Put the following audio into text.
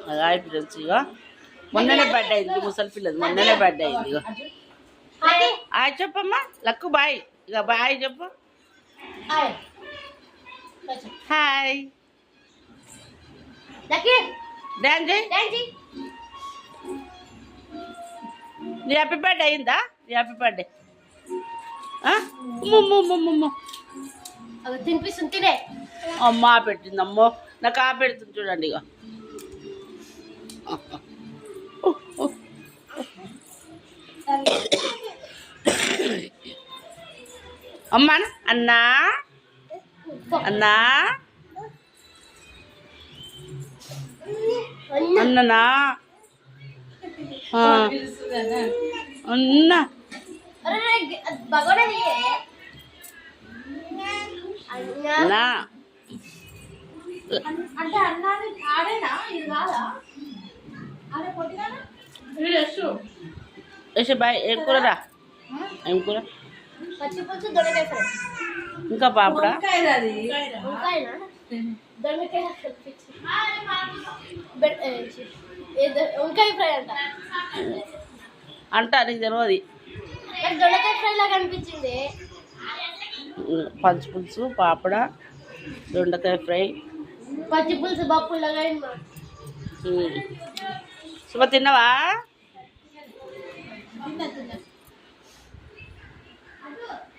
Hi friends. ఇక మొన్ననే birthday అయింది ముసలి పిల్లది, మొన్ననే బర్త్డే అయింది. ఇక హాయ్ చెప్పమ్మా లక్కు, బాయ్. ఇక బాయ్ చెప్పు. హాయ్ డాన్స్ చేయి. నీ హ్యాపీ బర్త్డే అయిందా? నీ హ్యాపీ బర్త్డే తినిపిస్తుంది. అమ్మా పెట్టింది. అమ్మో నాకు ఆ పెడుతుంది చూడండి. ఇక అమ్మా అన్నా అన్నా అన్ననా అన్నా అన్నా అంటే అన్నాని ఆడేనా ఇది కాదా? ఆడే కొట్టినానా? యశ్ బాయ్. ఏం కూరరా? ఏం కూర? పచ్చి పులుసు దొండకాయ ఫ్రై. ఇంకా పాపడా? వంకాయ ఫ్రై అంట నీకు తెలియదు. దొండకాయ ఫ్రై లాగా అనిపించింది. పచ్చి పులుసు, పాపడ, దొండకాయ ఫ్రై, పచ్చి పులుసు పప్పు లాగా. శుభ తిన్నావా?